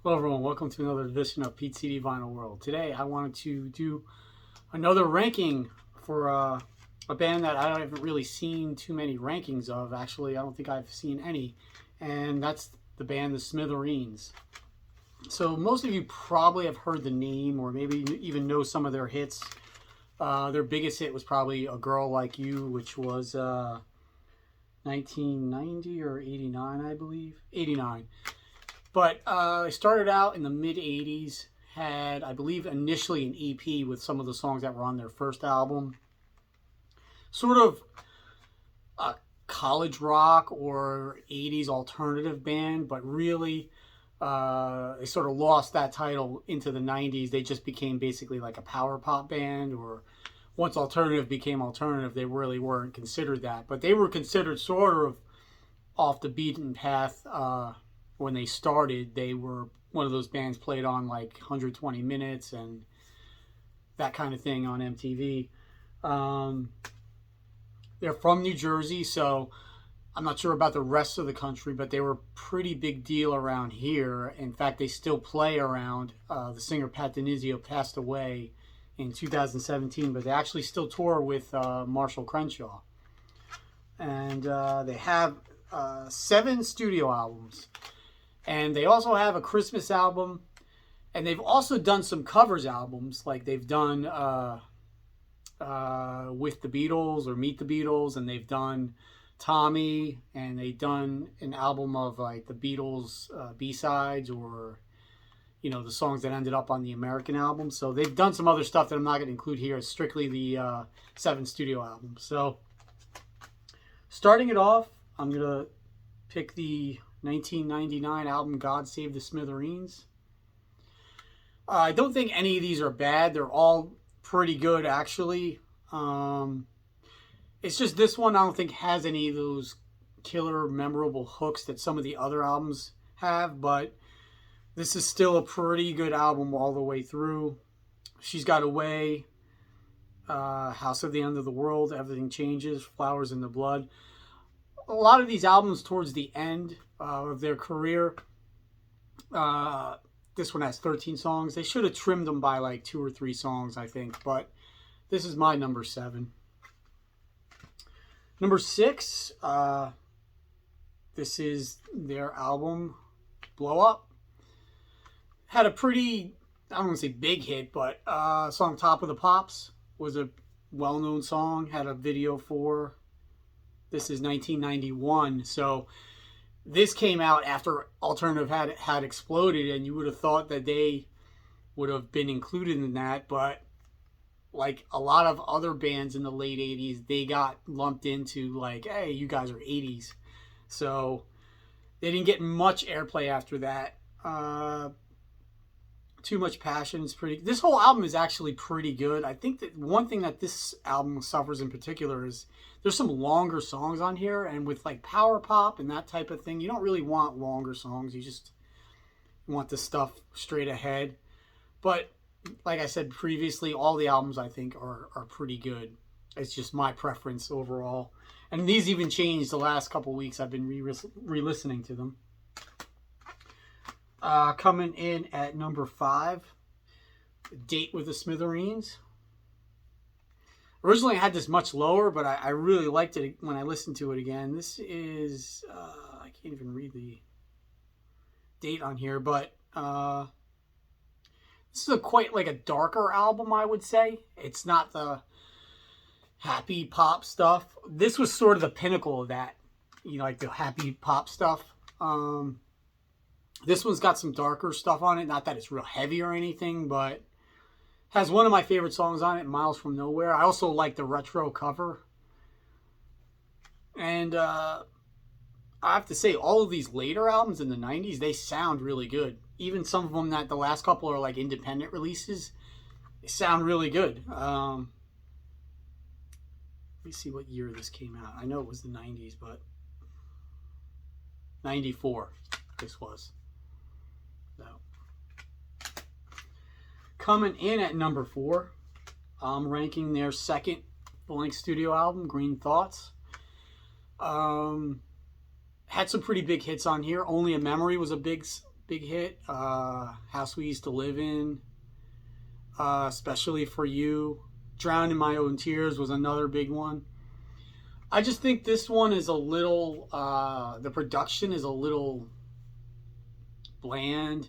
Hello everyone, welcome to another edition of Pete CD Vinyl World. Today I wanted to do another ranking for a band that I haven't really seen too many rankings of. Actually, I don't think I've seen any, and that's the band The Smithereens. So most of you probably have heard the name or maybe even know some of their hits. Their biggest hit was probably A Girl Like You, which was 1990 or 89, I believe. 89. But they started out in the mid-'80s, had, I believe, initially an EP with some of the songs that were on their first album. Sort of a college rock or 80s alternative band, but really they sort of lost that title into the 90s. They just became basically like a power pop band, or once alternative became alternative, they really weren't considered that. But they were considered sort of off the beaten path. When they started, they were one of those bands played on like 120 Minutes and that kind of thing on MTV. They're from New Jersey, so I'm not sure about the rest of the country, but they were a pretty big deal around here. In fact, they still play around. The singer Pat Denizio passed away in 2017, but they actually still tour with Marshall Crenshaw. And they have 7 studio albums. And they also have a Christmas album, and they've also done some covers albums, like they've done With the Beatles or Meet the Beatles, and they've done Tommy, and they've done an album of like the Beatles B-sides, or the songs that ended up on the American album. So they've done some other stuff that I'm not going to include here. It's strictly the 7 studio albums. So starting it off, I'm going to pick the 1999 album God Save the Smithereens. I don't think any of these are bad. They're all pretty good, actually. It's just this one I don't think has any of those killer, memorable hooks that some of the other albums have, but this is still a pretty good album all the way through. She's Got Away, House of the End of the World, Everything Changes, Flowers in the Blood. A lot of these albums towards the end of their career, this one has 13 songs. They should have trimmed them by like 2 or 3 songs, I think, but this is my number 7. Number 6, this is their album Blow Up. Had a pretty, I don't want to say big hit, but song Top of the Pops was a well-known song, had a video for. This is 1991, so this came out after alternative had exploded, and you would have thought that they would have been included in that, but like a lot of other bands in the late 80s, they got lumped into like, hey, you guys are 80s. So they didn't get much airplay after that. Too Much Passion is pretty. This whole album is actually pretty good. I think that one thing that this album suffers in particular is there's some longer songs on here, and with like power pop and that type of thing, you don't really want longer songs. You just want the stuff straight ahead. But like I said previously, all the albums I think are pretty good. It's just my preference overall. And these even changed the last couple weeks. I've been re-listening to them. Coming in at number 5, Date with the Smithereens. Originally I had this much lower, but I really liked it when I listened to it again. This is, I can't even read the date on here, but this is quite like a darker album, I would say. It's not the happy pop stuff. This was sort of the pinnacle of that, like the happy pop stuff. This one's got some darker stuff on it. Not that it's real heavy or anything, but has one of my favorite songs on it, Miles from Nowhere. I also like the retro cover. And I have to say, all of these later albums in the 90s, they sound really good. Even some of them that the last couple are like independent releases, they sound really good. Let me see what year this came out. I know it was the 90s, but 94 this was. So, coming in at number 4, I'm ranking their second full-length studio album, Green Thoughts. Had some pretty big hits on here. Only a Memory was a big big hit. House We Used to Live In, Especially for You. Drown in My Own Tears was another big one. I just think this one is a little, the production is a little bland.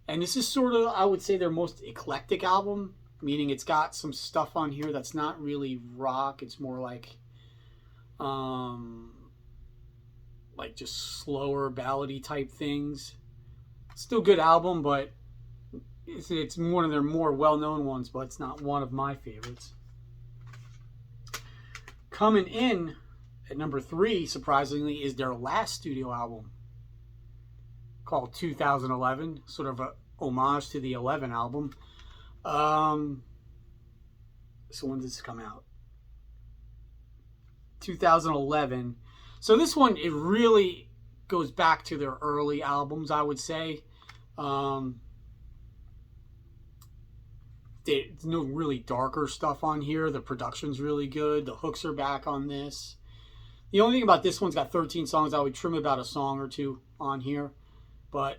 And this is sort of, I would say, their most eclectic album, meaning it's got some stuff on here that's not really rock. It's more like just slower ballady type things. Still good album, but it's one of their more well-known ones, but it's not one of my favorites. Coming in at number 3, surprisingly, is their last studio album called 2011, sort of a homage to the 11 album. So when did this come out? 2011. So this one, it really goes back to their early albums, I would say. There's no really darker stuff on here. The production's really good. The hooks are back on this. The only thing about this one's got 13 songs. I would trim about a song or two on here, but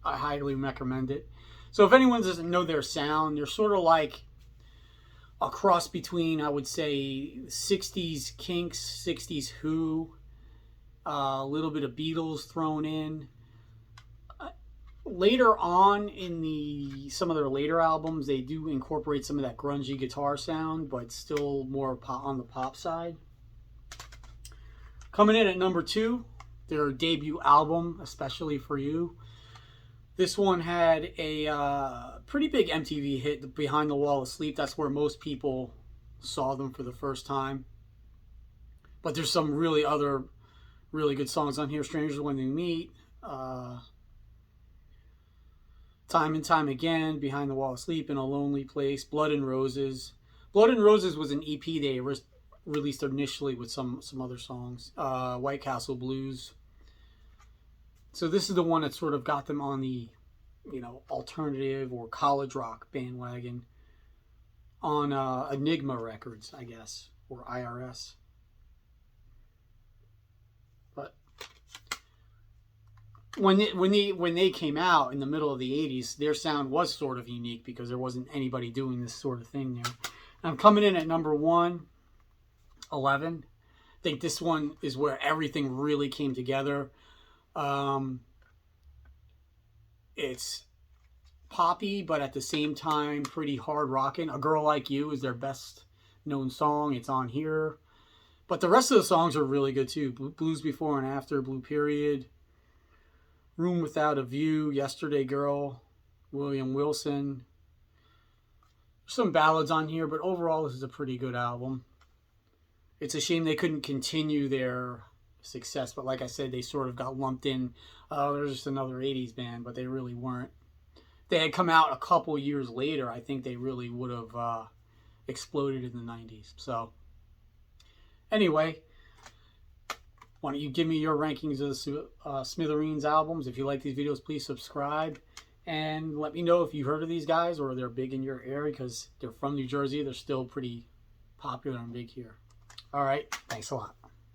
I highly recommend it. So if anyone doesn't know their sound, they're sort of like a cross between, I would say, 60s Kinks, 60s Who, a little bit of Beatles thrown in. Later on in some of their later albums, they do incorporate some of that grungy guitar sound, but still more on the pop side. Coming in at number 2, their debut album, Especially for You. This one had a pretty big MTV hit, Behind the Wall of Sleep. That's where most people saw them for the first time. But there's some really good songs on here. Strangers When They Meet, Time and Time Again, Behind the Wall of Sleep, In a Lonely Place, Blood and Roses. Blood and Roses was an EP they released initially with some other songs. White Castle Blues. So this is the one that sort of got them on the, alternative or college rock bandwagon on Enigma Records, I guess, or IRS. But when they came out in the middle of the 80s, their sound was sort of unique because there wasn't anybody doing this sort of thing there. And I'm coming in at number 1, 11. I think this one is where everything really came together. It's poppy, but at the same time pretty hard rocking. A Girl Like You is their best known song. It's on here, but the rest of the songs are really good too. Blues Before and After, Blue Period, Room Without a View, Yesterday Girl, William Wilson. There's some ballads on here, but overall this is a pretty good album. It's a shame they couldn't continue their success, but like I said, they sort of got lumped in. They're just another 80s band, but they really weren't. If they had come out a couple years later, I think they really would have exploded in the 90s. So anyway, why don't you give me your rankings of the Smithereens albums? If you like these videos, please subscribe and let me know if you heard of these guys or they're big in your area, because they're from New Jersey. They're still pretty popular and big here. All right, thanks a lot.